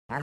I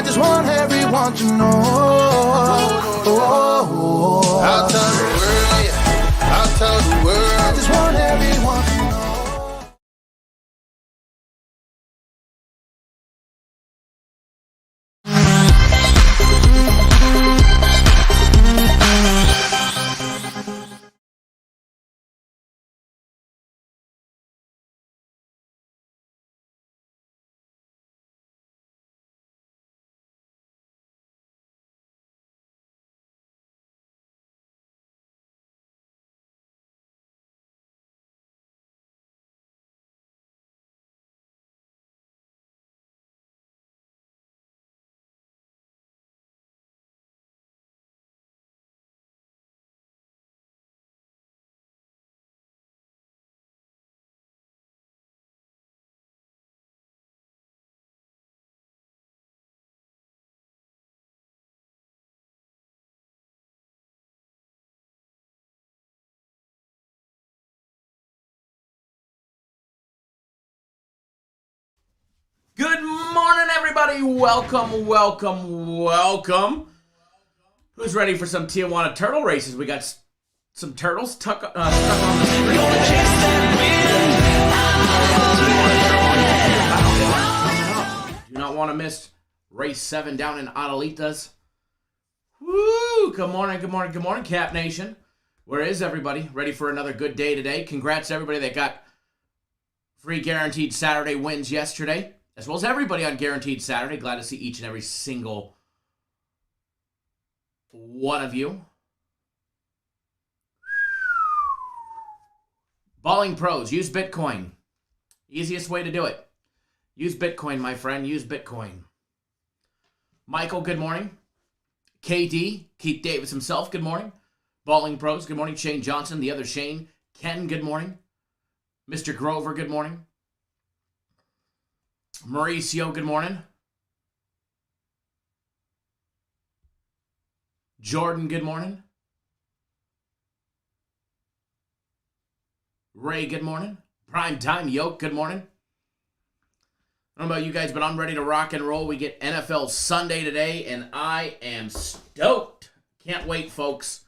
just want everyone to know. I'll tell the world, yeah. I'll tell the world. I just want everyone to know. Good morning, everybody. Welcome. Who's ready for some Tijuana turtle races? We got some turtles stuck on the street. Do not want to miss race 7 down in Adelitas. Woo! Good morning, Cap Nation. Where is everybody? Ready for another good day today? Congrats to everybody that got free guaranteed Saturday wins yesterday, as well as everybody on Guaranteed Saturday. Glad to see each and every single one of you. Balling Pros, use Bitcoin. Easiest way to do it. Use Bitcoin, my friend. Use Bitcoin. Michael, good morning. KD, Keith Davis himself, good morning. Balling Pros, good morning. Shane Johnson, the other Shane. Ken, good morning. Mr. Grover, good morning. Mauricio, good morning. Jordan, good morning. Ray, good morning. Prime Time Yoke, good morning. I don't know about you guys, but I'm ready to rock and roll. We get NFL Sunday today, and I am stoked. Can't wait, folks.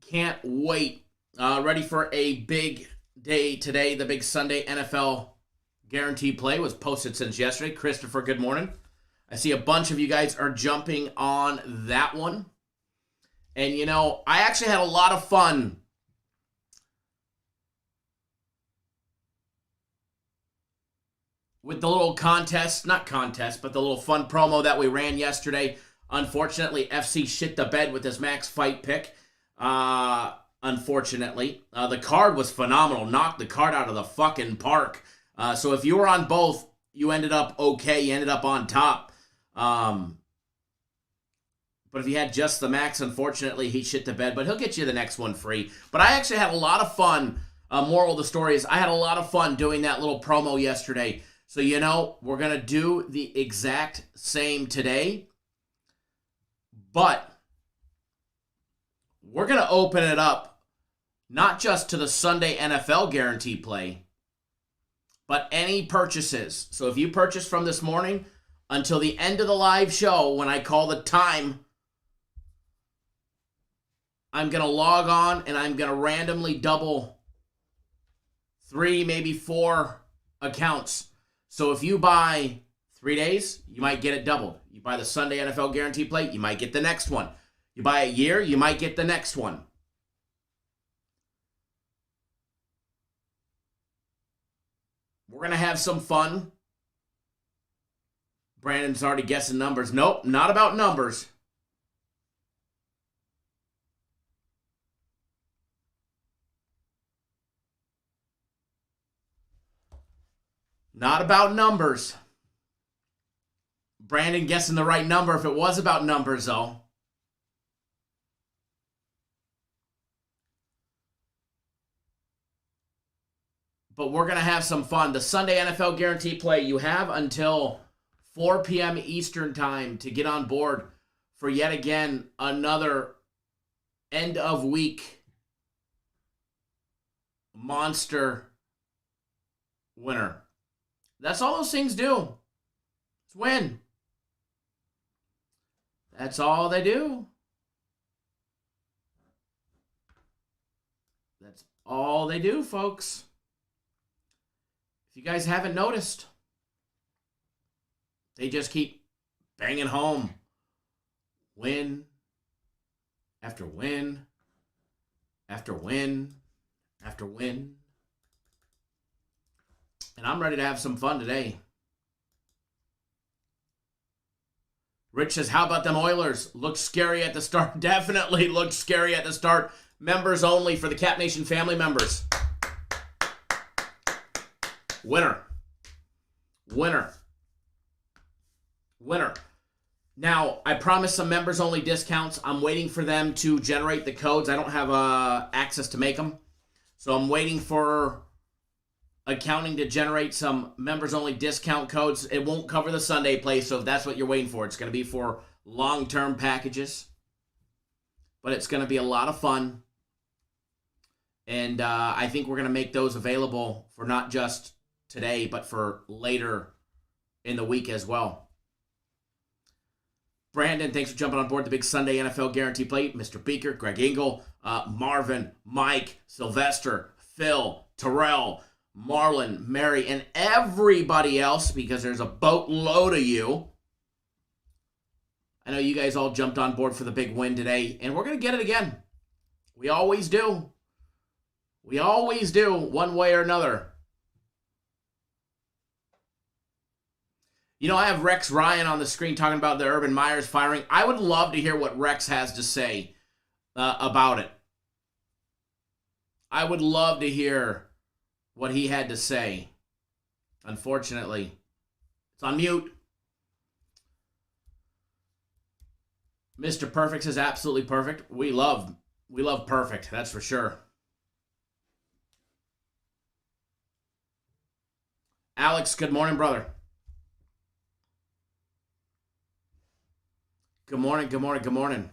Can't wait. Ready for a big day today, the big Sunday NFL guaranteed play was posted since yesterday. Christopher, good morning. I see a bunch of you guys are jumping on that one. And, you know, I actually had a lot of fun with the little but the little fun promo that we ran yesterday. Unfortunately, FC shit the bed with this Max fight pick. Unfortunately. The card was phenomenal. Knocked the card out of the fucking park. So if you were on both, you ended up okay. You ended up on top. But if you had just the Max, unfortunately, he shit the bed. But he'll get you the next one free. But I actually had a lot of fun Moral of the story is I had a lot of fun doing that little promo yesterday. So, we're going to do the exact same today. But we're going to open it up not just to the Sunday NFL guarantee play, but any purchases. So if you purchase from this morning until the end of the live show, when I call the time, I'm going to log on and I'm going to randomly double 3, maybe 4 accounts. So if you buy 3 days, you might get it doubled. You buy the Sunday NFL guarantee play, you might get the next one. You buy a year, you might get the next one. We're going to have some fun. Brandon's already guessing numbers. Nope, not about numbers. Not about numbers. Brandon guessing the right number if it was about numbers, though. But we're going to have some fun. The Sunday NFL guarantee play, you have until 4 p.m. Eastern time to get on board for yet again another end of week monster winner. That's all those things do. It's win. That's all they do. That's all they do, folks. If you guys haven't noticed, they just keep banging home. Win after win after win after win. And I'm ready to have some fun today. Rich says, how about them Oilers? Looked scary at the start. Definitely looked scary at the start. Members only for the Cap Nation family members. Winner. Winner. Winner. Now, I promised some members only discounts. I'm waiting for them to generate the codes. I don't have access to make them. So I'm waiting for accounting to generate some members only discount codes. It won't cover the Sunday play, so if that's what you're waiting for, it's going to be for long-term packages. But it's going to be a lot of fun. And I think we're going to make those available for not just today, but for later in the week as well. Brandon, thanks for jumping on board the big Sunday NFL guarantee plate. Mr. Beaker, Greg Engel, Marvin, Mike, Sylvester, Phil, Terrell, Marlon, Mary, and everybody else, because there's a boatload of you. I know you guys all jumped on board for the big win today, and we're going to get it again. We always do. We always do, one way or another. I have Rex Ryan on the screen talking about the Urban Meyers firing. I would love to hear what Rex has to say about it. I would love to hear what he had to say. Unfortunately, it's on mute. Mr. Perfect says absolutely perfect. We love perfect, that's for sure. Alex, good morning, brother. Good morning, good morning, good morning.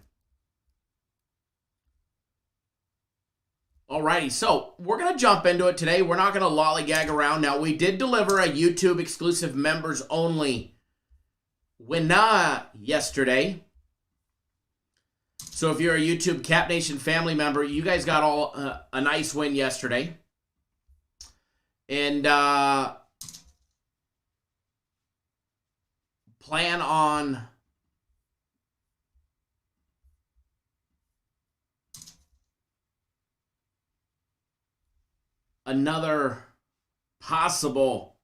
Alrighty, so we're going to jump into it today. We're not going to lollygag around. Now, we did deliver a YouTube exclusive members only winner yesterday. So if you're a YouTube Cap Nation family member, you guys got all a nice win yesterday. And plan on another possible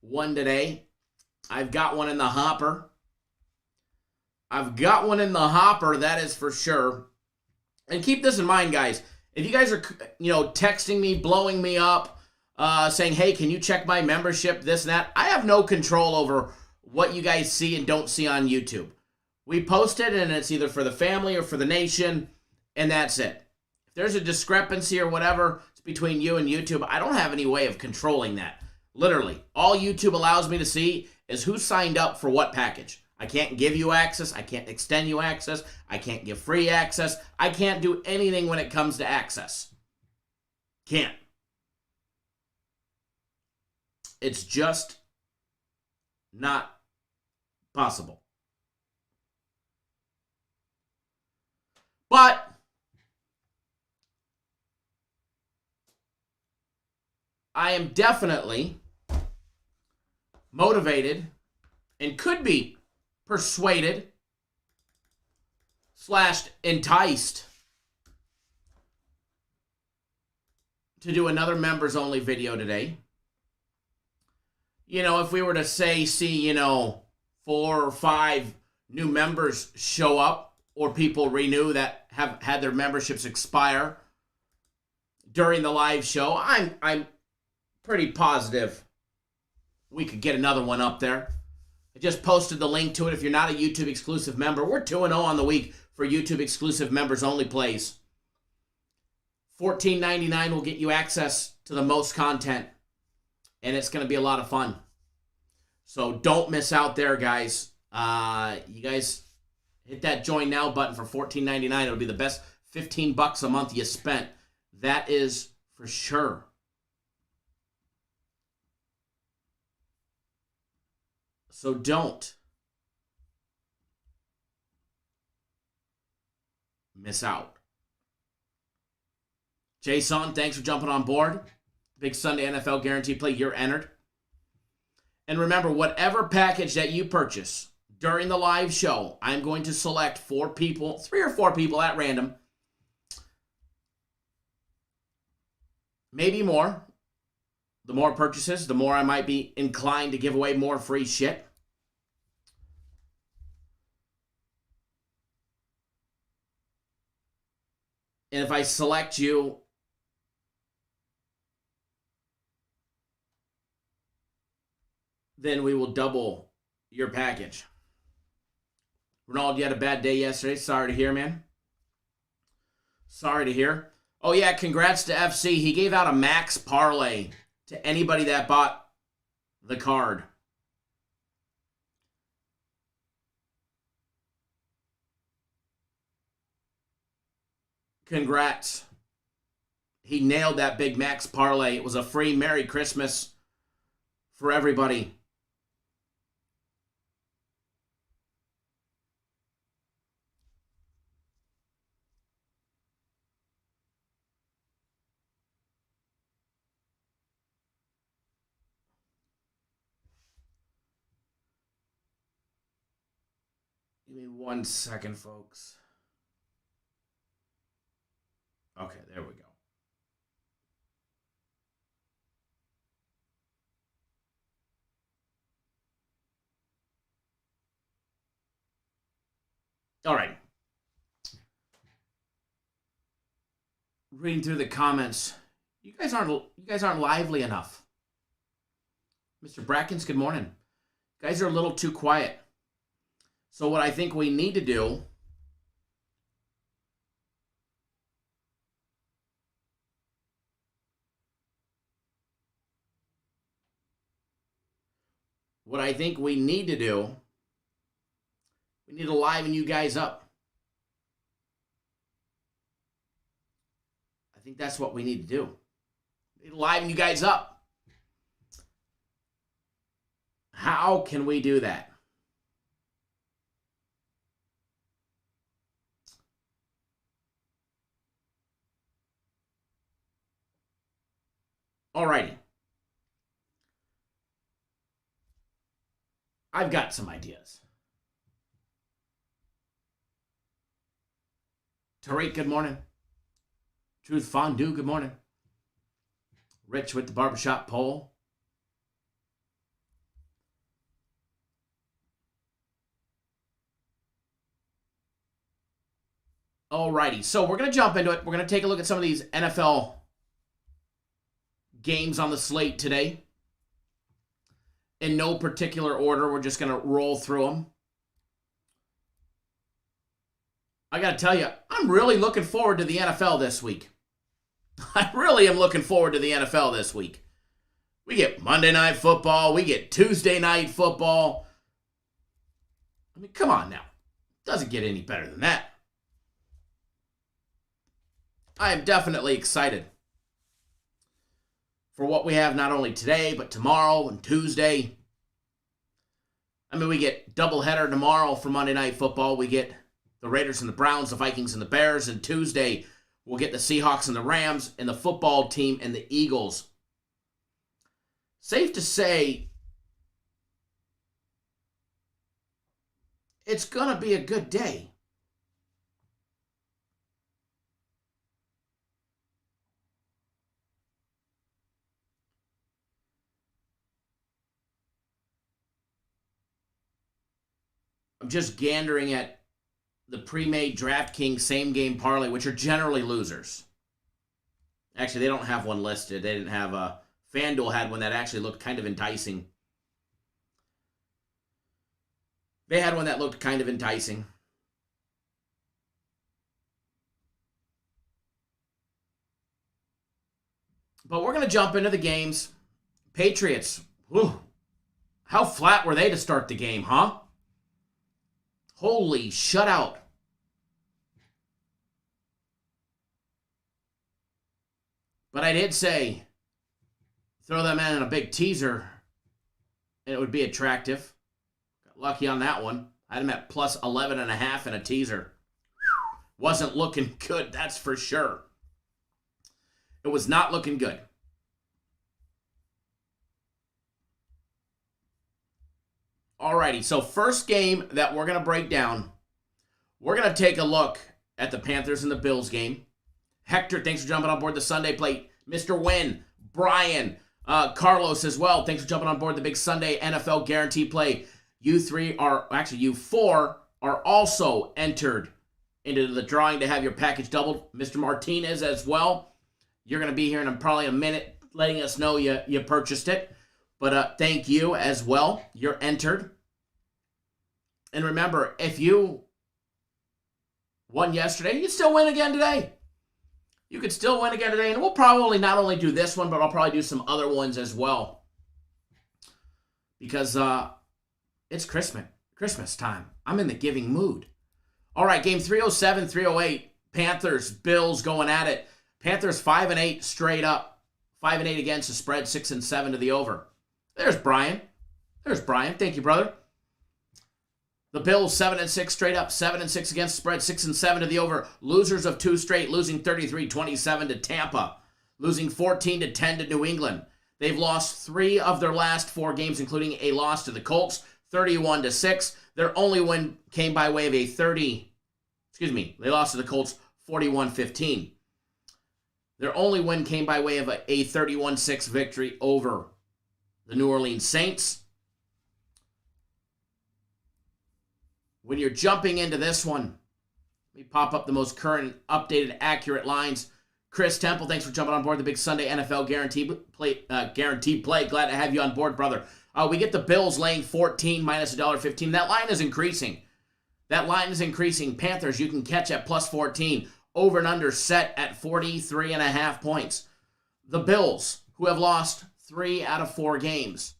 one today. I've got one in the hopper. That is for sure. And keep this in mind, guys. If you guys are, texting me, blowing me up, saying, hey, can you check my membership, this and that, I have no control over what you guys see and don't see on YouTube. We post it, and it's either for the family or for the nation, and that's it. If there's a discrepancy or whatever, it's between you and YouTube. I don't have any way of controlling that. Literally, all YouTube allows me to see is who signed up for what package. I can't give you access. I can't extend you access. I can't give free access. I can't do anything when it comes to access. Can't. It's just not possible. But I am definitely motivated and could be persuaded / enticed to do another members only video today. You know, if we were to see, 4 or 5 new members show up or people renew that have had their memberships expire during the live show, I'm pretty positive we could get another one up there. I just posted the link to it. If you're not a YouTube exclusive member, we're 2-0 on the week for YouTube exclusive members only plays. $14.99 will get you access to the most content, and it's going to be a lot of fun. So don't miss out there, guys. You guys hit that join now button for $14.99. It'll be the best $15 a month you spent. That is for sure. So don't miss out. Jason, thanks for jumping on board. Big Sunday NFL Guaranteed Play, you're entered. And remember, whatever package that you purchase during the live show, I'm going to select 4 people, 3 or 4 people at random. Maybe more. The more purchases, the more I might be inclined to give away more free shit. And if I select you, then we will double your package. Ronald, you had a bad day yesterday. Sorry to hear, man. Sorry to hear. Oh, yeah, congrats to FC. He gave out a max parlay to anybody that bought the card. Congrats. He nailed that big max parlay. It was a free Merry Christmas for everybody. Give me 1 second, folks. Okay, there we go. All right. Reading through the comments. You guys aren't lively enough. Mr. Brackens, good morning. You guys are a little too quiet. So what I think we need to do we need to liven you guys up. I think that's what we need to do. We need to liven you guys up. How can we do that? Alrighty. I've got some ideas. Tariq, good morning. Truth Fondue, good morning. Rich with the barbershop poll. Alrighty, so we're going to jump into it. We're going to take a look at some of these NFL games on the slate today. In no particular order, we're just going to roll through them. I got to tell you, I'm really looking forward to the NFL this week. I really am looking forward to the NFL this week. We get Monday Night Football. We get Tuesday Night Football. I mean, come on now. Doesn't get any better than that. I am definitely excited for what we have not only today, but tomorrow and Tuesday. I mean, we get doubleheader tomorrow for Monday Night Football. We get the Raiders and the Browns, the Vikings and the Bears. And Tuesday, we'll get the Seahawks and the Rams and the football team and the Eagles. Safe to say, it's going to be a good day. I'm just gandering at the pre-made DraftKings same-game parlay, which are generally losers. Actually, they don't have one listed. They didn't have a... FanDuel had one that actually looked kind of enticing. They had one that looked kind of enticing. But we're going to jump into the games. Patriots. Whew. How flat were they to start the game, huh? Holy shutout. But I did say, throw them in a big teaser, and it would be attractive. Got lucky on that one. I had them at plus 11.5 in a teaser. Wasn't looking good, that's for sure. It was not looking good. Alrighty, so first game that we're going to break down, we're going to take a look at the Panthers and the Bills game. Hector, thanks for jumping on board the Sunday plate. Mr. Wynn, Brian, Carlos as well. Thanks for jumping on board the big Sunday NFL guarantee play. You four are also entered into the drawing to have your package doubled. Mr. Martinez as well. You're going to be here in probably a minute letting us know you purchased it. But thank you as well. You're entered. And remember, if you won yesterday, you can still win again today. You could still win again today. And we'll probably not only do this one, but I'll probably do some other ones as well. Because it's Christmas time. I'm in the giving mood. All right, game 307, 308. Panthers, Bills going at it. Panthers 5-8 straight up. 5-8 against the spread, 6-7 to the over. There's Brian. Thank you, brother. The Bills 7-6 straight up, 7-6 against the spread, 6-7 to the over. Losers of two straight, losing 33-27 to Tampa, losing 14-10 to New England. They've lost 3 of their last 4 games, including a loss to the Colts, 31-6. Their only win came by way of they lost to the Colts 41-15. Their only win came by way of a 31-6 victory over the New Orleans Saints. When you're jumping into this one, let me pop up the most current, updated, accurate lines. Chris Temple, thanks for jumping on board the big Sunday NFL guaranteed play. Glad to have you on board, brother. We get the Bills laying 14 minus $1.15. That line is increasing. Panthers, you can catch at plus 14. Over and under set at 43.5 points. The Bills, who have lost 3 out of 4 games.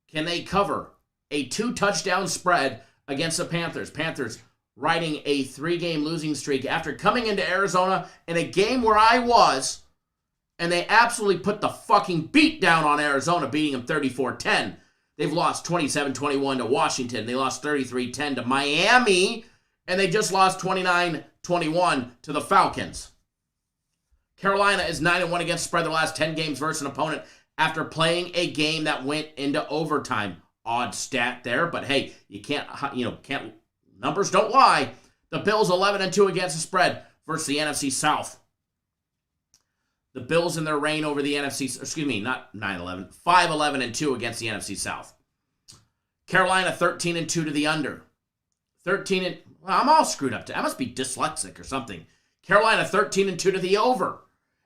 Can they cover a 2-touchdown spread against the Panthers? Panthers riding a 3-game losing streak after coming into Arizona in a game where I was, and they absolutely put the fucking beat down on Arizona, beating them 34-10. They've lost 27-21 to Washington. They lost 33-10 to Miami, and they just lost 29-21 to the Falcons. Carolina is 9-1 against spread their last 10 games versus an opponent after playing a game that went into overtime. Odd stat there, but hey, you can't numbers don't lie. The Bills 11-2 against the spread versus the NFC South. The Bills in their reign over the NFC, not 9-11, 5-11-2 against the NFC South. Carolina 13-2 to the under. I'm all screwed up. I must be dyslexic or something. Carolina 13-2 to the over.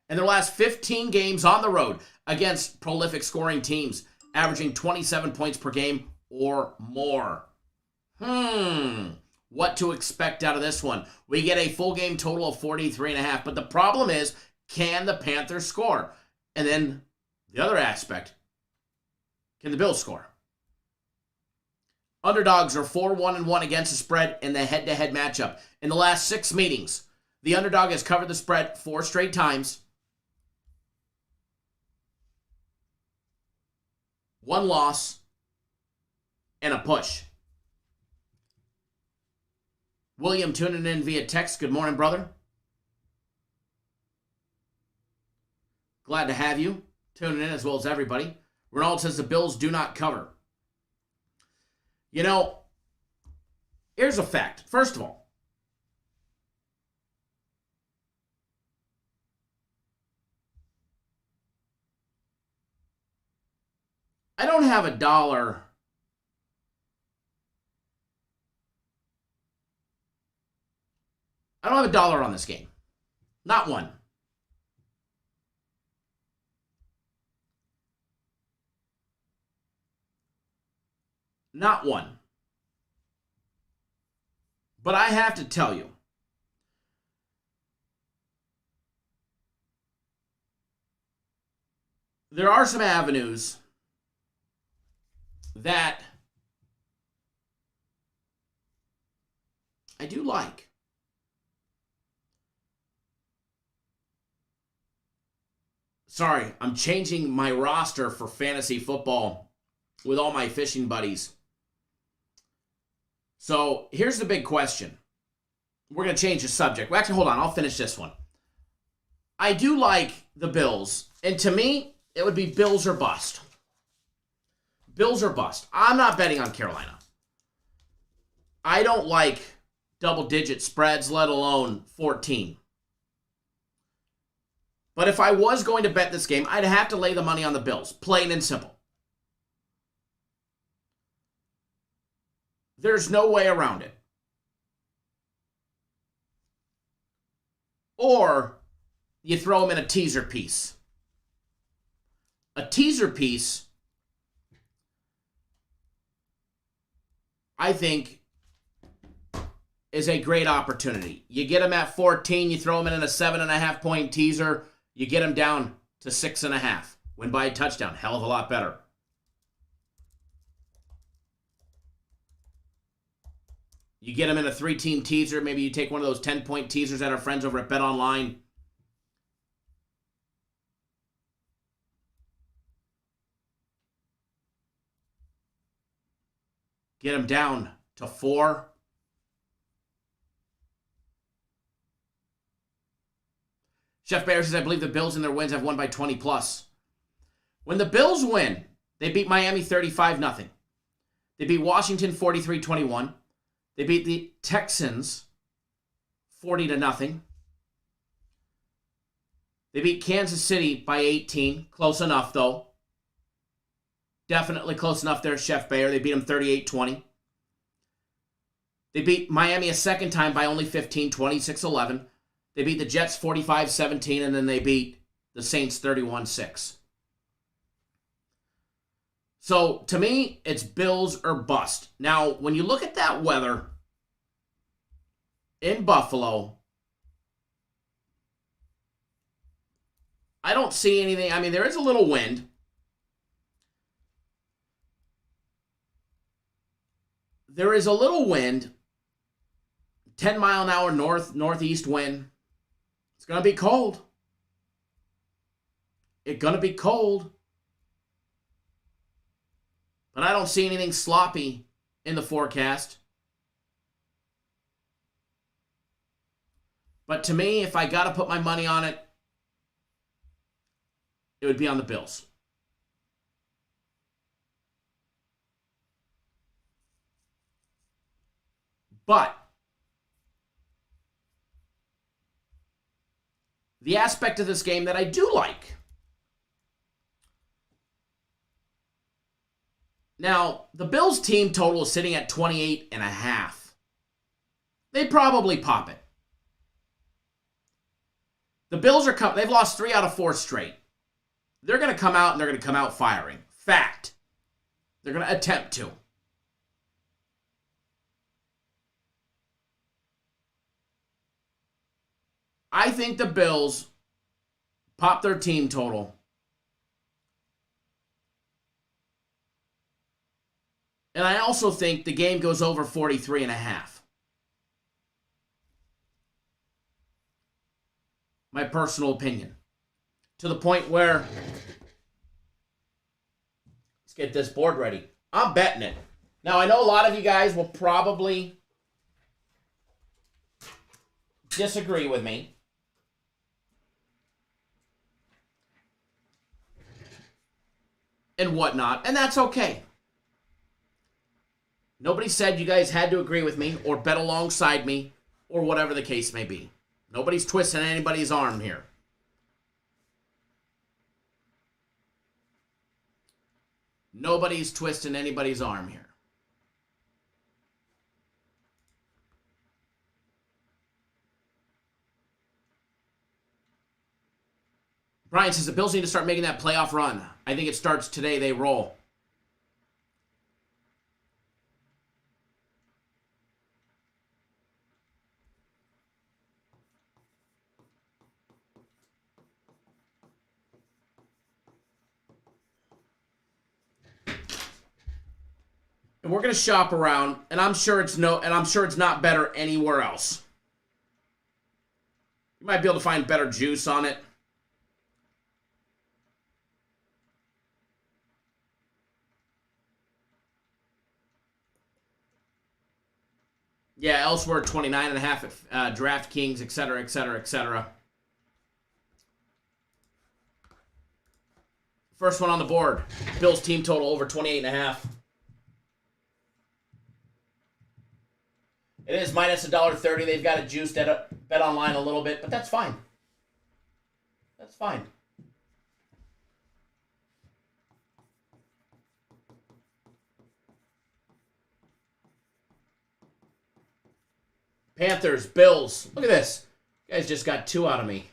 In their last 15 games on the road against prolific scoring teams, averaging 27 points per game or more. What to expect out of this one? We get a full game total of 43.5, but the problem is Can the Panthers score? And then the other aspect, can the Bills score? Underdogs are 4-1-1 against the spread in the head-to-head matchup. In the last 6 meetings, the underdog has covered the spread 4 straight times. 1 loss and a push. William tuning in via text. Good morning, brother. Glad to have you tuning in as well as everybody. Ronald says the Bills do not cover. You know, here's a fact. First of all, I don't have a dollar. I don't have a dollar on this game. Not one. Not one. But I have to tell you, there are some avenues that I do like. Sorry, I'm changing my roster for fantasy football with all my fishing buddies. So here's the big question. We're going to change the subject. Well, actually, hold on. I'll finish this one. I do like the Bills. And to me, it would be Bills or bust. Bills or bust. I'm not betting on Carolina. I don't like double-digit spreads, let alone 14. But if I was going to bet this game, I'd have to lay the money on the Bills. Plain and simple. There's no way around it. Or you throw them in a teaser piece. A teaser piece, I think, is a great opportunity. You get them at 14, you throw them in a 7.5 point teaser, you get them down to 6.5. Win by a touchdown. Hell of a lot better. You get them in a 3-team teaser. Maybe you take one of those 10-point teasers that our friends over at Bet Online. Get them down to 4. Chef Bear says, I believe the Bills in their wins have won by 20 plus. When the Bills win, they beat Miami 35-0. They beat Washington 43-21. They beat the Texans 40-0. They beat Kansas City by 18. Close enough, though. Definitely close enough there, Chef Bayer. They beat them 38-20. They beat Miami a second time by only 15, 26-11. They beat the Jets 45-17, and then they beat the Saints 31-6. So, to me, it's Bills or bust. Now, when you look at that weather in Buffalo, I don't see anything. I mean, there is a little wind. There is a little wind, 10-mile-an-hour northeast wind. It's going to be cold. It's going to be cold. But I don't see anything sloppy in the forecast. But to me, if I got to put my money on it, it would be on the Bills. But the aspect of this game that I do like. Now, the Bills team total is sitting at 28.5. They probably pop it. The Bills they've lost 3 out of 4 straight. They're going to come out and they're going to come out firing. Fact. They're going to attempt to. I think the Bills Pop their team total. And I also think the game goes over 43.5. My personal opinion. To the point where, let's get this board ready. I'm betting it. Now, I know a lot of you guys will probably disagree with me. And whatnot, and that's okay. Nobody said you guys had to agree with me or bet alongside me or whatever the case may be. Nobody's twisting anybody's arm here. Nobody's twisting anybody's arm here. Brian says the Bills need to start making that playoff run. I think it starts today. They roll. And we're going to shop around, and I'm sure it's not better anywhere else. You might be able to find better juice on it. Yeah, elsewhere 29.5 at DraftKings, etc., etc., etc. First one on the board. Bills team total over 28.5. It is minus $1.30. They've got it juiced at Bet Online a little bit, but that's fine. That's fine. Panthers, Bills. Look at this. You guys just got 2 out of me.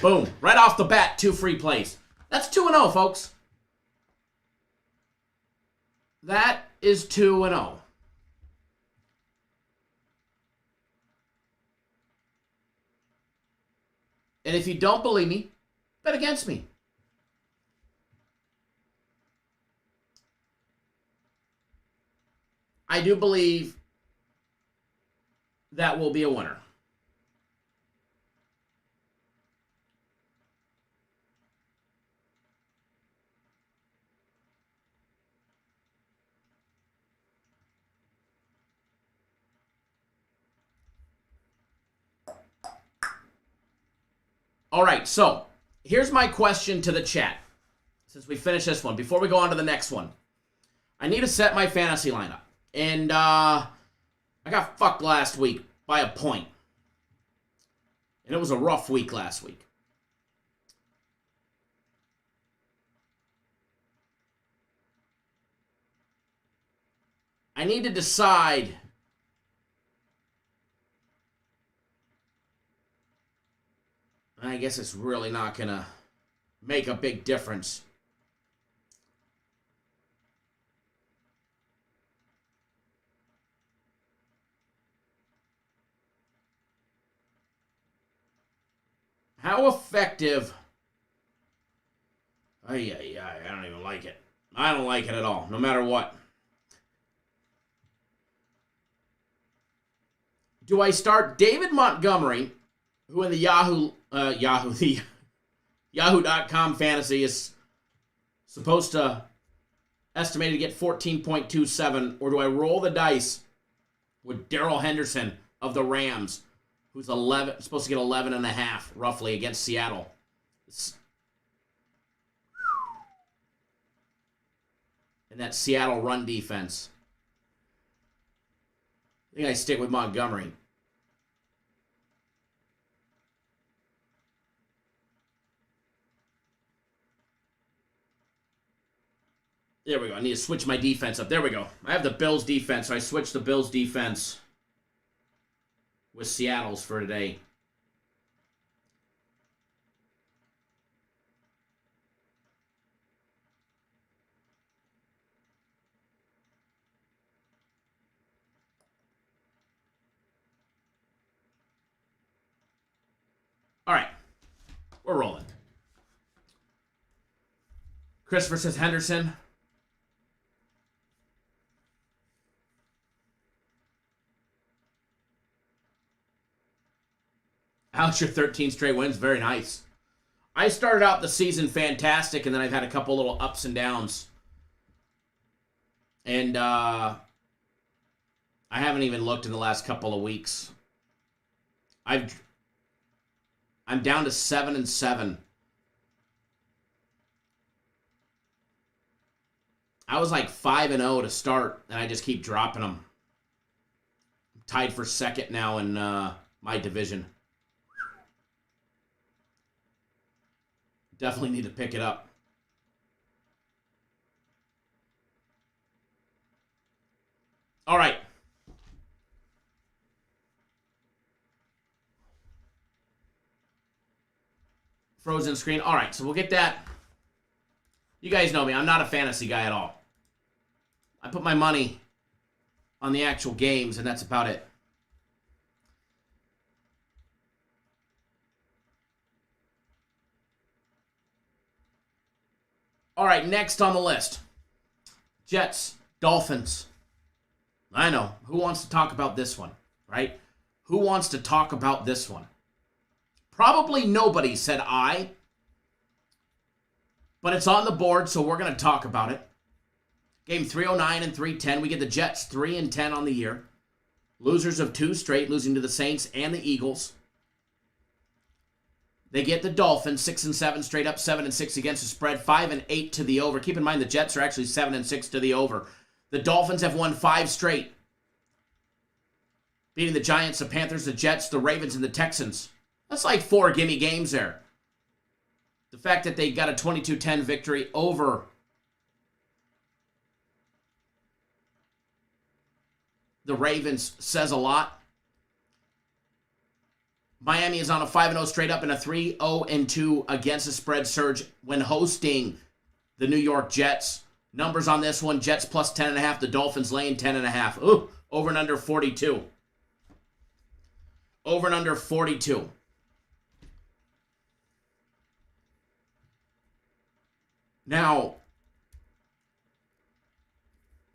Boom. Right off the bat, 2 free plays. That's 2-0, folks. That is 2-0. And if you don't believe me, bet against me. I do believe that will be a winner. All right, so here's my question to the chat. Since we finish this one, before we go on to the next one, I need to set my fantasy lineup. And I got fucked last week by a point. And it was a rough week last week. I need to decide I guess it's really not going to make a big difference. How effective? I don't even like it. I don't like it at all, no matter what. Do I start David Montgomery, who in the Yahoo.com fantasy is supposed to estimated to get 14.27, or do I roll the dice with Darrell Henderson of the Rams, who's supposed to get 11.5 roughly against Seattle? And that Seattle run defense. I think I stick with Montgomery. There we go. I need to switch my defense up. There we go. I have the Bills defense, so I switched the Bills defense with Seattle's for today. All right. We're rolling. Christopher says Henderson. Alex, your 13 straight wins. Very nice. I started out the season fantastic, and then I've had a couple little ups and downs. And I haven't even looked in the last couple of weeks. I'm down to 7-7. I was like 5-0 to start, and I just keep dropping them. I'm tied for second now in my division. Definitely need to pick it up. All right. Frozen screen. All right, so we'll get that. You guys know me. I'm not a fantasy guy at all. I put my money on the actual games, and that's about it. All right, next on the list. Jets, Dolphins. I know. Who wants to talk about this one, right? Who wants to talk about this one? Probably nobody, said I. But it's on the board, so we're going to talk about it. Game 309 and 310. We get the Jets 3-10 on the year. Losers of 2 straight, losing to the Saints and the Eagles. They get the Dolphins 6-7 straight up, 7-6 against the spread, 5-8 to the over. Keep in mind the Jets are actually 7-6 to the over. The Dolphins have won 5 straight, beating the Giants, the Panthers, the Jets, the Ravens, and the Texans. That's like 4 gimme games there. The fact that they got a 22-10 victory over the Ravens says a lot. Miami is on a 5-0 straight up and a 3-0-2 against the spread surge when hosting the New York Jets. Numbers on this one, Jets plus 10.5, the Dolphins laying 10.5. Ooh, over and under 42. Over and under 42. Now,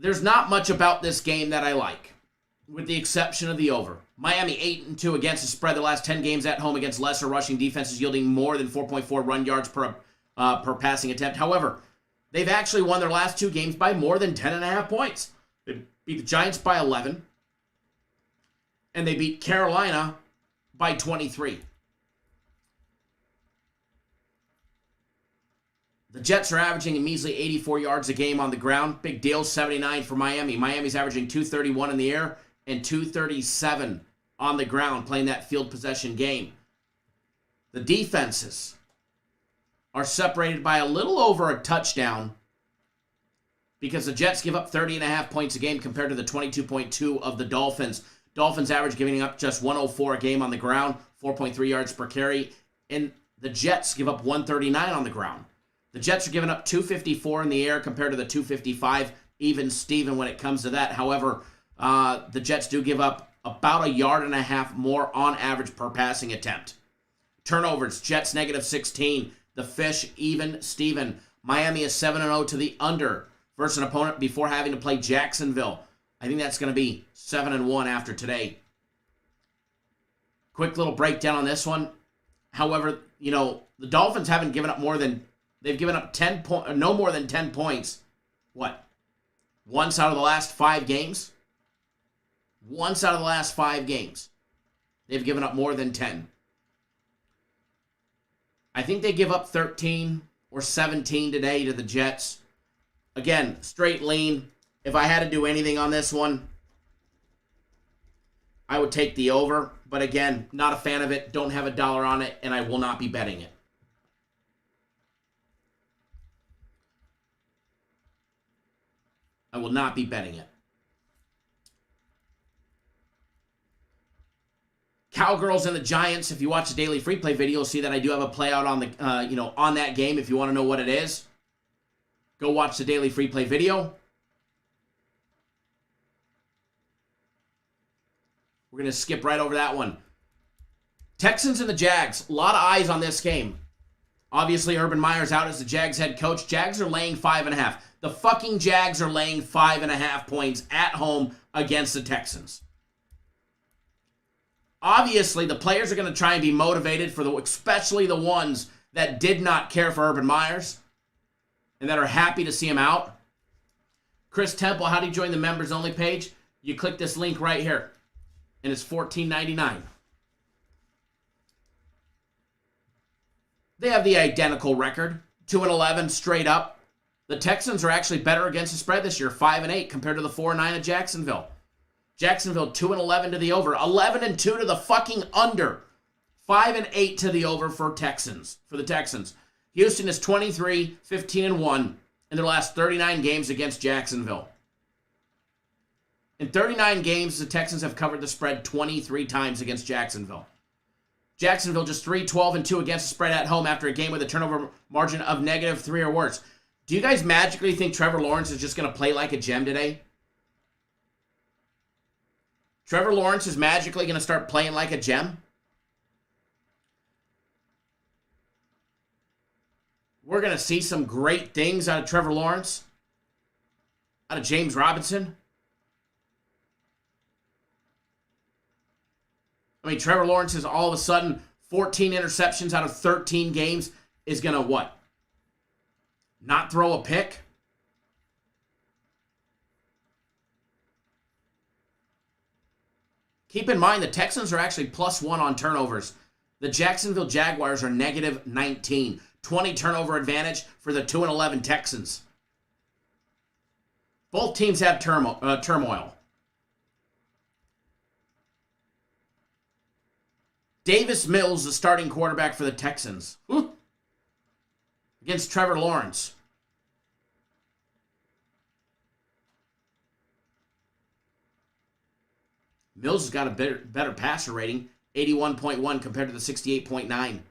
there's not much about this game that I like, with the exception of the over. Miami 8-2 against the spread the last 10 games at home against lesser rushing defenses, yielding more than 4.4 run yards per passing attempt. However, they've actually won their last 2 games by more than 10.5 points. They beat the Giants by 11, and they beat Carolina by 23. The Jets are averaging a measly 84 yards a game on the ground. Big deal, 79 for Miami. Miami's averaging 231 in the air and 237 on the ground, playing that field possession game. The defenses are separated by a little over a touchdown because the Jets give up 30.5 points a game compared to the 22.2 of the Dolphins. Dolphins average giving up just 104 a game on the ground, 4.3 yards per carry, and the Jets give up 139 on the ground. The Jets are giving up 254 in the air compared to the 255, even Steven when it comes to that. However, the Jets do give up about 1.5 yards more on average per passing attempt. Turnovers, Jets -16. The Fish, even Steven. Miami is 7-0 to the under versus an opponent before having to play Jacksonville. I think that's going to be 7-1 after today. Quick little breakdown on this one. However, the Dolphins haven't given up more than, they've given up no more than 10 points. What? Once out of the last 5 games? Once out of the last 5 games. They've given up more than 10. I think they give up 13 or 17 today to the Jets. Again, straight lean. If I had to do anything on this one, I would take the over. But again, not a fan of it. Don't have $1 on it, and I will not be betting it. I will not be betting it. Cowgirls and the Giants. If you watch the daily free play video, you'll see that I do have a play out on the, on that game. If you want to know what it is, go watch the daily free play video. We're going to skip right over that one. Texans and the Jags. A lot of eyes on this game. Obviously, Urban Meyer's out as the Jags head coach. Jags are laying 5.5. The fucking Jags are laying 5.5 points at home against the Texans. Obviously, the players are going to try and be motivated, especially the ones that did not care for Urban Meyers and that are happy to see him out. Chris Temple, how do you join the members only page? You click this link right here, and it's $14.99. They have the identical record, 2-11 straight up. The Texans are actually better against the spread this year, 5-8 compared to the 4-9 of Jacksonville. Jacksonville 2-11 to the over, 11-2 to the fucking under, 5-8 to the over for the Texans. Houston is 23-15-1 in their last 39 games against Jacksonville. In 39 games, the Texans have covered the spread 23 times against Jacksonville. Jacksonville just 3-12-2 against the spread at home after a game with a turnover margin of -3 or worse. Do you guys magically think Trevor Lawrence is just going to play like a gem today? Trevor Lawrence is magically going to start playing like a gem? We're going to see some great things out of Trevor Lawrence, out of James Robinson. I mean, Trevor Lawrence is all of a sudden 14 interceptions out of 13 games is going to what? Not throw a pick? Keep in mind, the Texans are actually +1 on turnovers. The Jacksonville Jaguars are -19. 20 turnover advantage for the 2-11 Texans. Both teams have turmoil. Davis Mills, the starting quarterback for the Texans. Against Trevor Lawrence. Mills has got a better passer rating, 81.1 compared to the 68.9.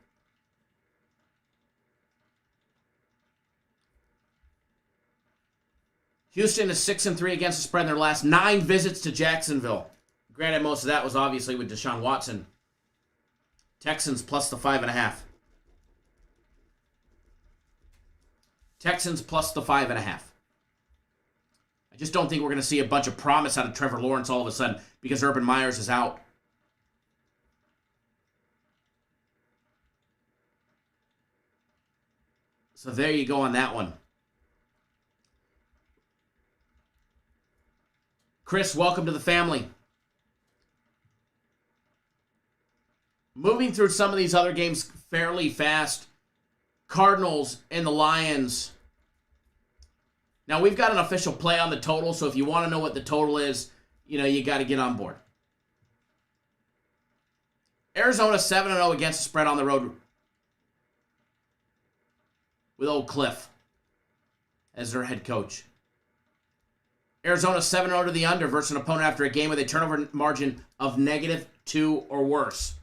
Houston is 6-3 against the spread in their last 9 visits to Jacksonville. Granted, most of that was obviously with Deshaun Watson. Texans plus the 5.5. Texans plus the 5.5. I just don't think we're going to see a bunch of promise out of Trevor Lawrence all of a sudden because Urban Meyers is out. So there you go on that one. Chris, welcome to the family. Moving through some of these other games fairly fast. Cardinals and the Lions. Now, we've got an official play on the total, so if you want to know what the total is, you got to get on board. Arizona 7-0 against the spread on the road with Old Cliff as their head coach. Arizona 7-0 to the under versus an opponent after a game with a turnover margin of -2 or worse.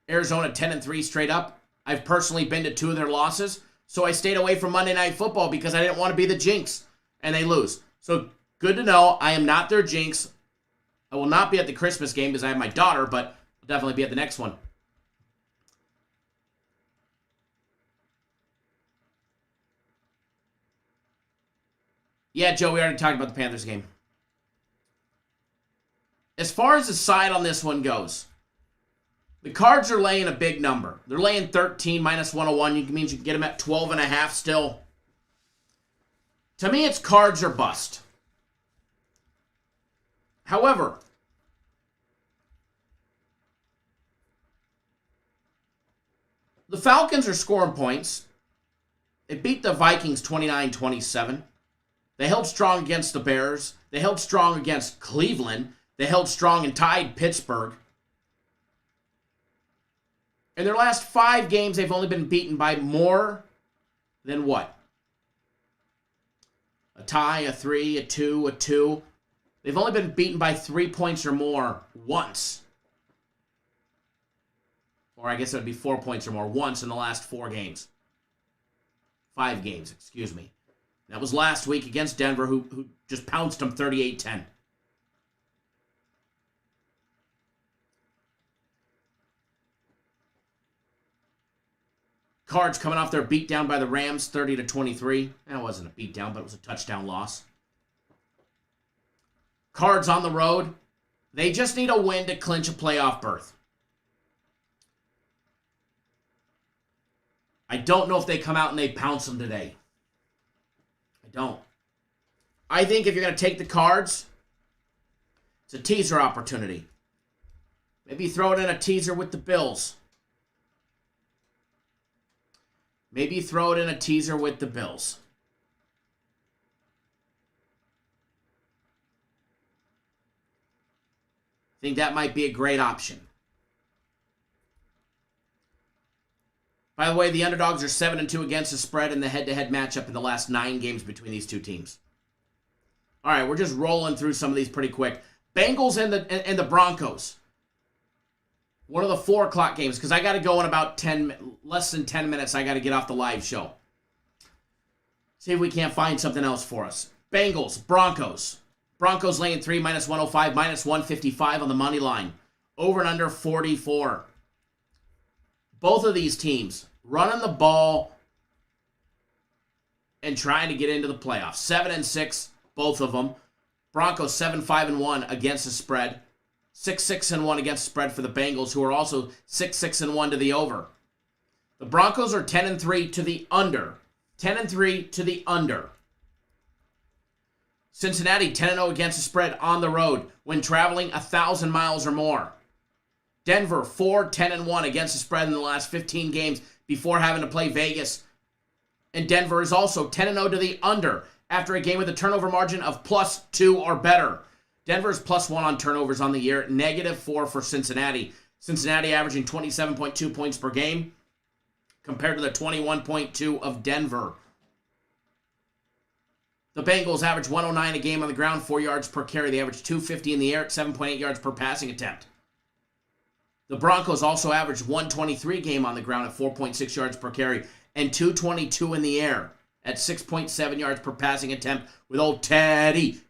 Arizona 10-3 straight up. I've personally been to 2 of their losses, so I stayed away from Monday Night Football because I didn't want to be the jinx, and they lose. So good to know I am not their jinx. I will not be at the Christmas game because I have my daughter, but I'll definitely be at the next one. Yeah, Joe, we already talked about the Panthers game. As far as the side on this one goes, the Cards are laying a big number. They're laying 13 -101. It means you can get them at 12.5 still. To me, it's Cards or bust. However, the Falcons are scoring points. They beat the Vikings 29-27. They held strong against the Bears. They held strong against Cleveland. They held strong and tied Pittsburgh. In their last 5 games, they've only been beaten by more than what? A tie, a 3, a 2, a 2. They've only been beaten by 3 points or more once. Or I guess it would be 4 points or more once in the last 4 games. 5 games, excuse me. That was last week against Denver, who just pounced them 38-10. Cards coming off their beatdown by the Rams, 30-23. That wasn't a beatdown, but it was a touchdown loss. Cards on the road. They just need a win to clinch a playoff berth. I don't know if they come out and they pounce them today. I don't. I think if you're going to take the Cards, it's a teaser opportunity. Maybe throw it in a teaser with the Bills. Maybe throw it in a teaser with the Bills. I think that might be a great option. By the way, the underdogs are 7-2 against the spread in the head-to-head matchup in the last 9 games between these two teams. All right, we're just rolling through some of these pretty quick. Bengals and the Broncos. One of the 4 o'clock games, because I got to go in about less than 10 minutes. I got to get off the live show. See if we can't find something else for us. Bengals, Broncos. Broncos laying 3, -105, -155 on the money line. Over and under 44. Both of these teams running the ball and trying to get into the playoffs. 7-6, both of them. Broncos 7-5-1 against the spread. 6-6-1 against the spread for the Bengals, who are also 6-6-1 to the over. The Broncos are 10-3 to the under. 10-3 to the under. Cincinnati 10-0 against the spread on the road when traveling 1,000 miles or more. Denver 4-10-1 against the spread in the last 15 games before having to play Vegas. And Denver is also 10-0 to the under after a game with a turnover margin of +2 or better. Denver's +1 on turnovers on the year, -4 for Cincinnati. Cincinnati averaging 27.2 points per game compared to the 21.2 of Denver. The Bengals average 109 a game on the ground, 4 yards per carry. They average 250 in the air at 7.8 yards per passing attempt. The Broncos also average 123 a game on the ground at 4.6 yards per carry and 222 in the air at 6.7 yards per passing attempt with old Teddy.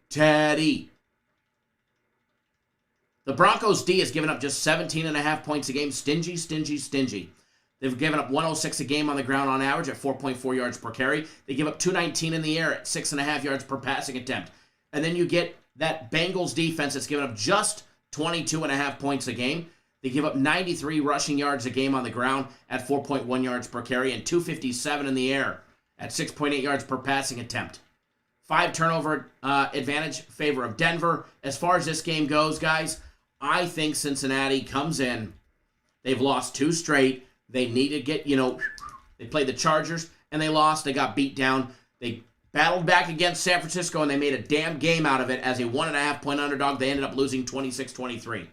The Broncos D has given up just 17.5 points a game. Stingy. They've given up 106 a game on the ground on average at 4.4 yards per carry. They give up 219 in the air at 6.5 yards per passing attempt. And then you get that Bengals defense that's given up just 22.5 points a game. They give up 93 rushing yards a game on the ground at 4.1 yards per carry and 257 in the air at 6.8 yards per passing attempt. 5 turnover advantage favor of Denver. As far as this game goes, guys, I think Cincinnati comes in. They've lost 2 straight. They need to get, they played the Chargers and they lost. They got beat down. They battled back against San Francisco and they made a damn game out of it as a 1.5-point underdog. They ended up losing 26-23.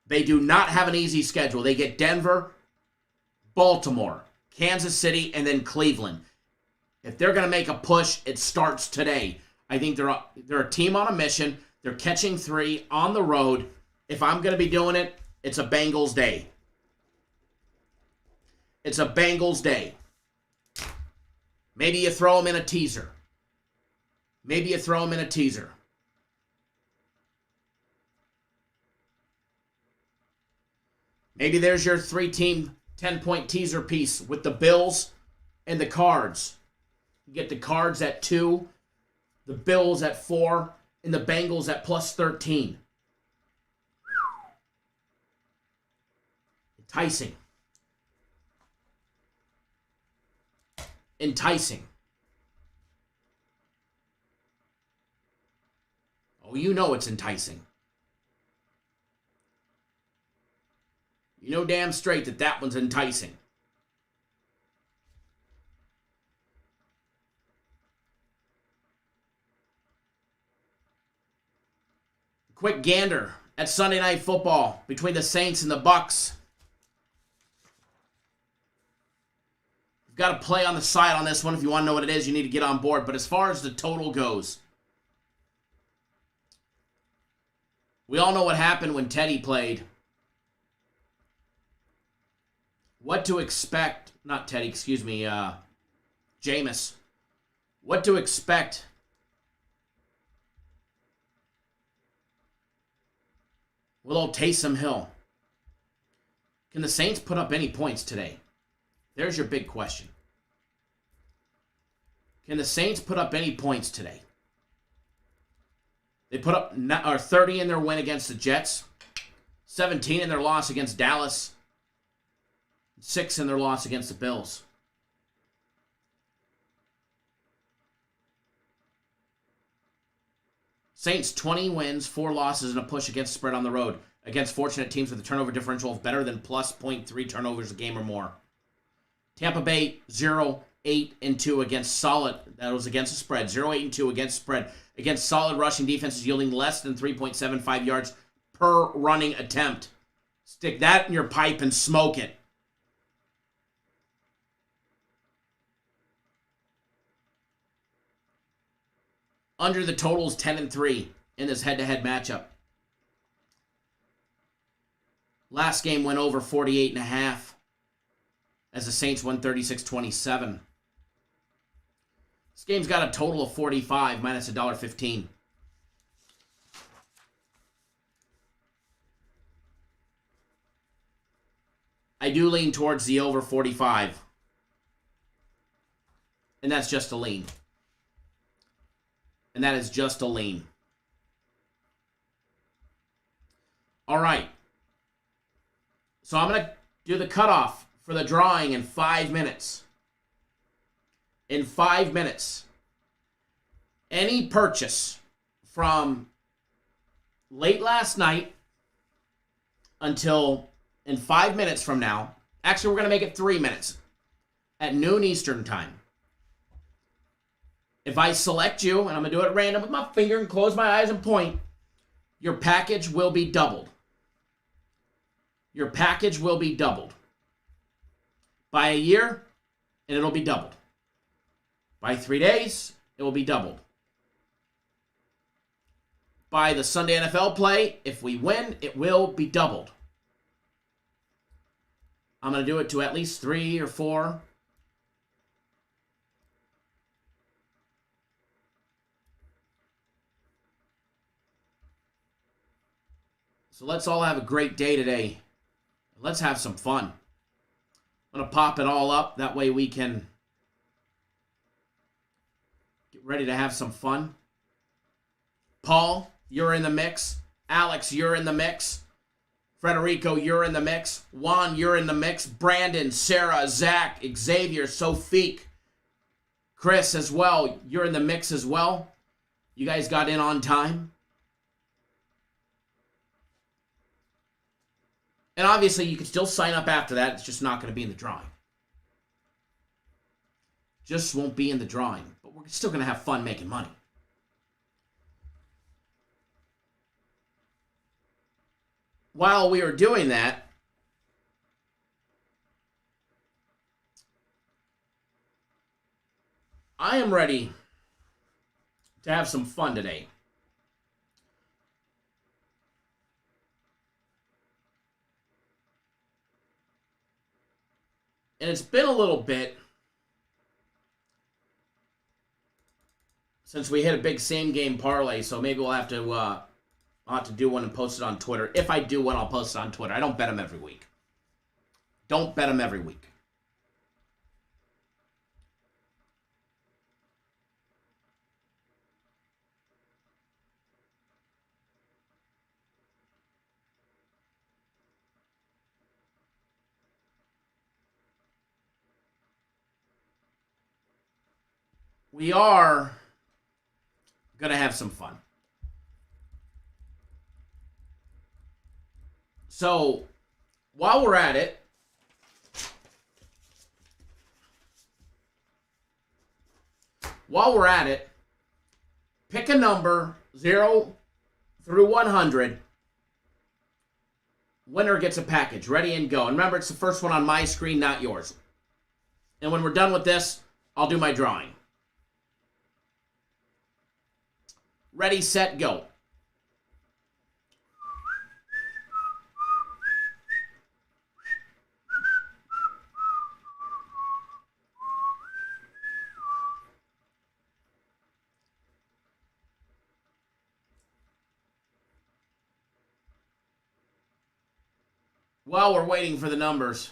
They do not have an easy schedule. They get Denver, Baltimore, Kansas City, and then Cleveland. If they're going to make a push, it starts today. I think they're a team on a mission. They're catching 3 on the road. If I'm going to be doing it, it's a Bengals day. It's a Bengals day. Maybe you throw them in a teaser. Maybe there's your 3-team 10-point teaser piece with the Bills and the Cards. You get the Cards at 2, the Bills at 4, and the Bengals at +13. Enticing. Oh, you know it's enticing. You know damn straight that one's enticing. Quick gander at Sunday Night Football between the Saints and the Bucs. You've got to play on the side on this one. If you want to know what it is, you need to get on board. But as far as the total goes, we all know what happened when Teddy played. What to expect, not Teddy, Jameis. What to expect with old Taysom Hill? Can the Saints put up any points today? There's your big question. Can the Saints put up any points today? They put up 30 in their win against the Jets, 17 in their loss against Dallas, 6 in their loss against the Bills. Saints 20 wins, 4 losses, and a push against spread on the road against fortunate teams with a turnover differential of better than plus 0.3 turnovers a game or more. Tampa Bay 0-8-2 against solid. That was against the spread. 0-8-2 against spread against solid rushing defenses yielding less than 3.75 yards per running attempt. Stick that in your pipe and smoke it. Under the totals 10-3 in this head-to-head matchup. Last game went over 48.5 as the Saints won 36-27. This game's got a total of 45 minus $1.15. I do lean towards the over 45. And that's just a lean. And that is just a lean. All right. So I'm going to do the cutoff for the drawing in 5 minutes. In 5 minutes. Any purchase from late last night until in 5 minutes from now. Actually, we're going to make it 3 minutes. At noon Eastern time. If I select you, and I'm going to do it at random with my finger and close my eyes and point, your package will be doubled. Your package will be doubled. By a year, and it'll be doubled. By 3 days, it will be doubled. By the Sunday NFL play, if we win, it will be doubled. I'm going to do it to at least 3 or 4. So let's all have a great day today. Let's have some fun. I'm going to pop it all up. That way we can get ready to have some fun. Paul, you're in the mix. Alex, you're in the mix. Frederico, you're in the mix. Juan, you're in the mix. Brandon, Sarah, Zach, Xavier, Sophique, Chris as well. You're in the mix as well. You guys got in on time. And obviously, you can still sign up after that. It's just not going to be in the drawing. Just won't be in the drawing. But we're still going to have fun making money. While we are doing that, I am ready to have some fun today. And it's been a little bit since we hit a big same game parlay, so maybe we'll have to I'll have to do one and post it on Twitter. If I do one, I'll post it on Twitter. I don't bet them every week. Don't bet them every week. We are going to have some fun. So, while we're at it, pick a number 0 through 100. Winner gets a package. Ready and go. And remember, it's the first one on my screen, not yours. And when we're done with this, I'll do my drawing. Ready, set, go. While we're waiting for the numbers.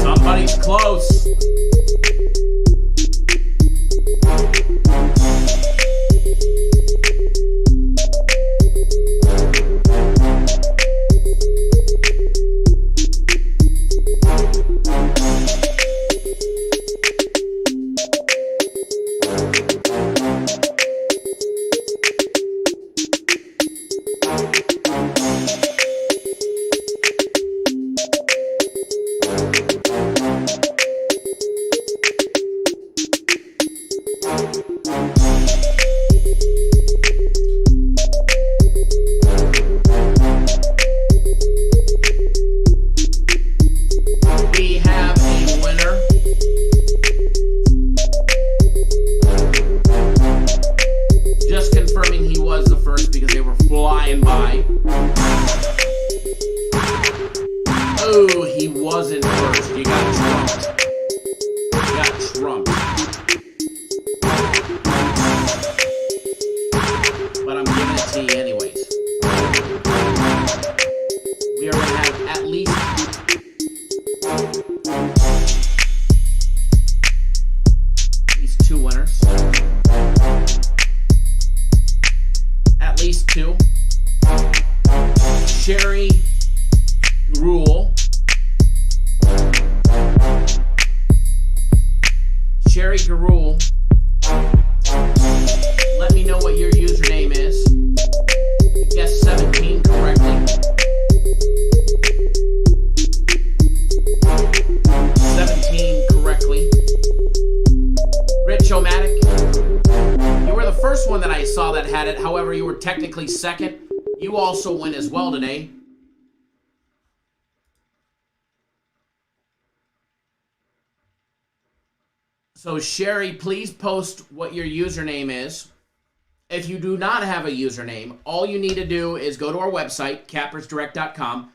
Somebody's close. Let me know what your username is. You guessed 17 correctly. 17 correctly. Rich-O-Matic, you were the first one that I saw that had it. However, you were technically second. You also win as well today. So, Sherry, please post what your username is. If you do not have a username, all you need to do is go to our website, cappersdirect.com,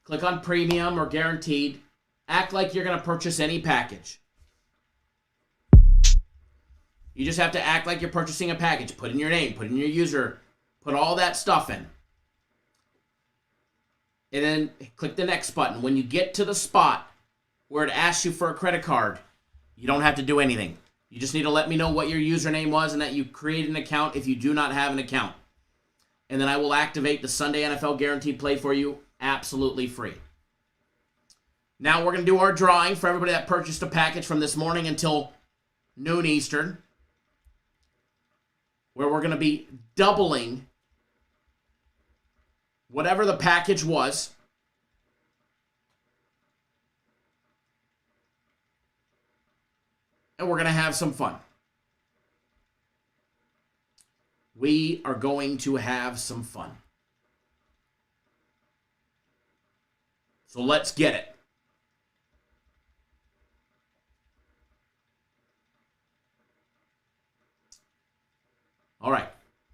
click on Premium or Guaranteed, act like you're going to purchase any package. You just have to act like you're purchasing a package. Put in your name, put in your user, put all that stuff in. And then click the next button. When you get to the spot where it asks you for a credit card, you don't have to do anything. You just need to let me know what your username was and that you created an account if you do not have an account. And then I will activate the Sunday NFL Guaranteed Play for you absolutely free. Now we're going to do our drawing for everybody that purchased a package from this morning until noon Eastern, where we're going to be doubling whatever the package was. And we're going to have some fun. We are going to have some fun. So let's get it. All right.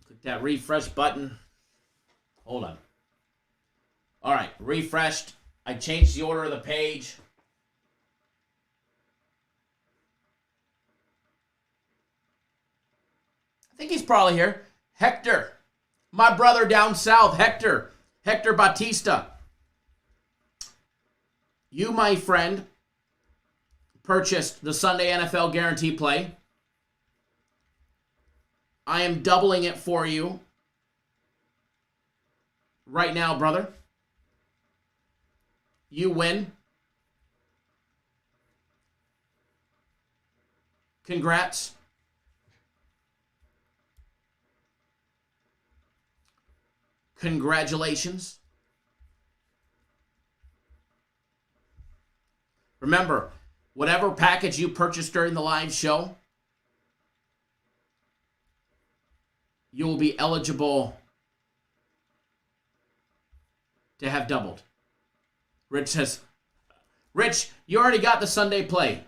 Click that refresh button. Hold on. All right. Refreshed. I changed the order of the page. I think he's probably here. Hector. My brother down south, Hector. Hector Batista. You, my friend, purchased the Sunday NFL Guarantee Play. I am doubling it for you right now, brother. You win. Congrats. Congratulations. Remember, whatever package you purchased during the live show, you will be eligible to have doubled. Rich says, Rich, you already got the Sunday Play.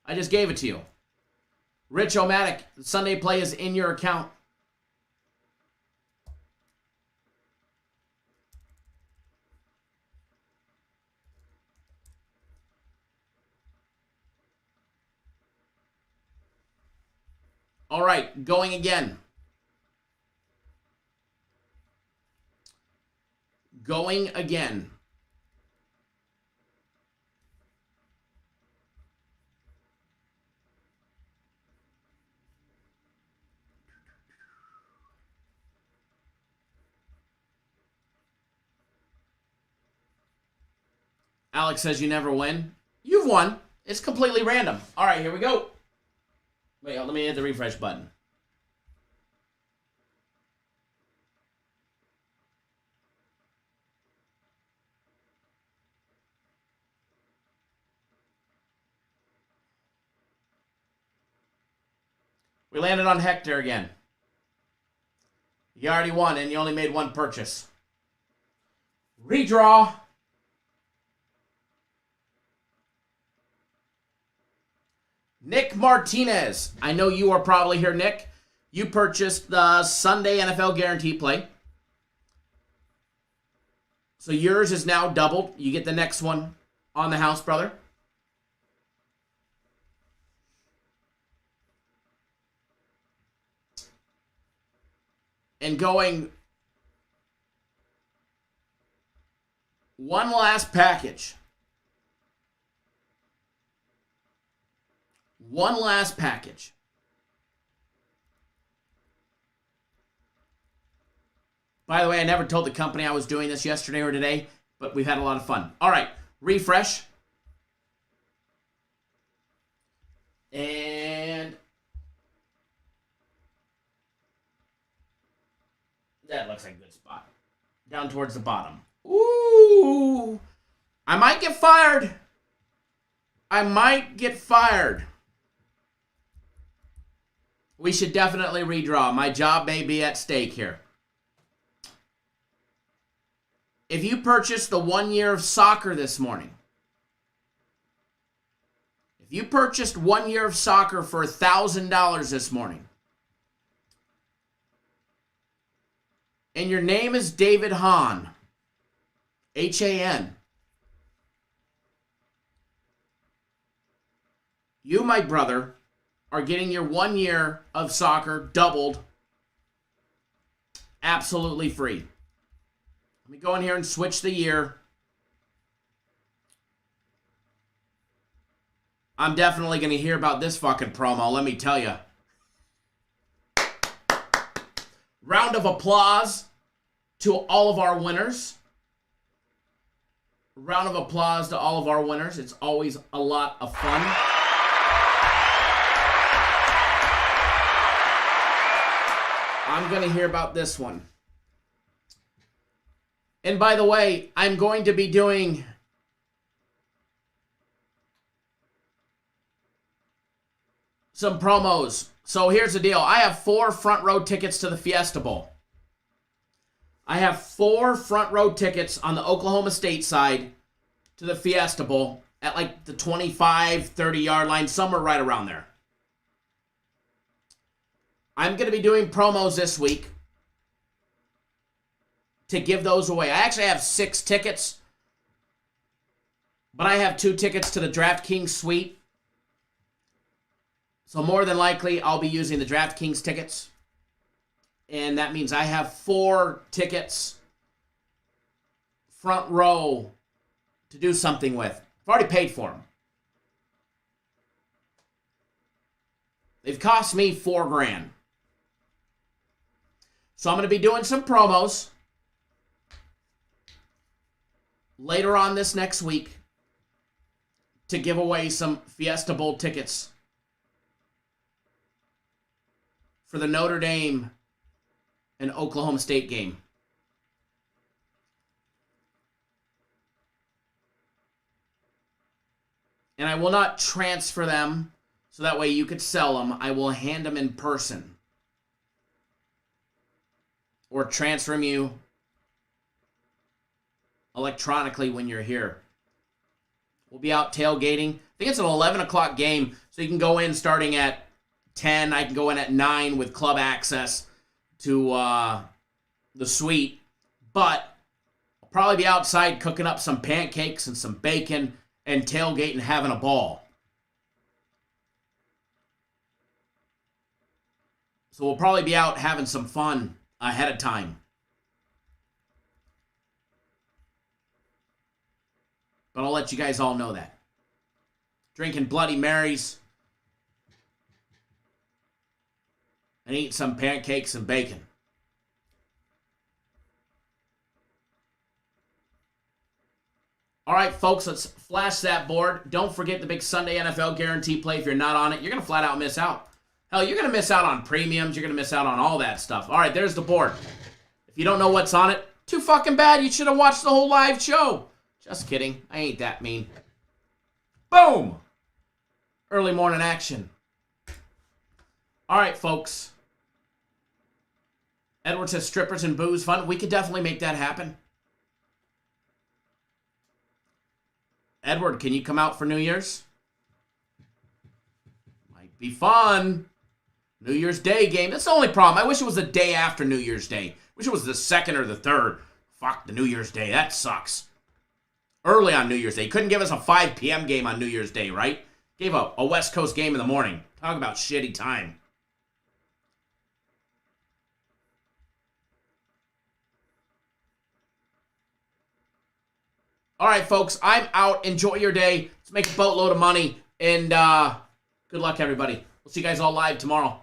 I just gave it to you. Rich-O-Matic, the Sunday Play is in your account. All right, going again. Going again. Alex says you never win. You've won. It's completely random. All right, here we go. Wait, let me hit the refresh button. We landed on Hector again. You already won, and you only made one purchase. Redraw. Nick Martinez. I know you are probably here, Nick. You purchased the Sunday NFL Guarantee Play. So yours is now doubled. You get the next one on the house, brother. And going one last package. One last package. By the way, I never told the company I was doing this yesterday or today, but we've had a lot of fun. All right, refresh. And that looks like a good spot. Down towards the bottom. Ooh. I might get fired. I might get fired. We should definitely redraw. My job may be at stake here. If you purchased the 1 year of soccer this morning, if you purchased 1 year of soccer for $1,000 this morning, and your name is David Hahn, H-A-N, you, my brother, are getting your 1 year of soccer doubled absolutely free. Let me go in here and switch the year. I'm definitely going to hear about this fucking promo, let me tell you. Round of applause to all of our winners. Round of applause to all of our winners. It's always a lot of fun. I'm going to hear about this one. And by the way, I'm going to be doing some promos. So here's the deal. I have 4 front row tickets to the Fiesta Bowl. I have 4 front row tickets on the Oklahoma State side to the Fiesta Bowl at like the 25, 30 yard line, somewhere right around there. I'm going to be doing promos this week to give those away. I actually have 6 tickets, but I have 2 tickets to the DraftKings suite. So more than likely, I'll be using the DraftKings tickets. And that means I have 4 tickets front row to do something with. I've already paid for them. They've cost me $4,000. So I'm going to be doing some promos later on this next week to give away some Fiesta Bowl tickets for the Notre Dame and Oklahoma State game. And I will not transfer them so that way you could sell them. I will hand them in person. Or transfer them you electronically when you're here. We'll be out tailgating. I think it's an 11 o'clock game, so you can go in starting at 10. I can go in at 9 with club access to the suite. But I'll probably be outside cooking up some pancakes and some bacon and tailgating and having a ball. So we'll probably be out having some fun ahead of time. But I'll let you guys all know that. Drinking Bloody Marys. And eating some pancakes and bacon. All right, folks, let's flash that board. Don't forget the big Sunday NFL guarantee play. If you're not on it, you're going to flat out miss out. Hell, you're going to miss out on premiums. You're going to miss out on all that stuff. All right, there's the board. If you don't know what's on it, too fucking bad. You should have watched the whole live show. Just kidding. I ain't that mean. Boom! Early morning action. All right, folks. Edward says strippers and booze fun. We could definitely make that happen. Edward, can you come out for New Year's? Might be fun. New Year's Day game. That's the only problem. I wish it was the day after New Year's Day. Wish it was the 2nd or the 3rd. Fuck the New Year's Day. That sucks. Early on New Year's Day. Couldn't give us a 5 p.m. game on New Year's Day, right? Gave a West Coast game in the morning. Talk about shitty time. All right, folks, I'm out. Enjoy your day. Let's make a boatload of money. And good luck, everybody. We'll see you guys all live tomorrow.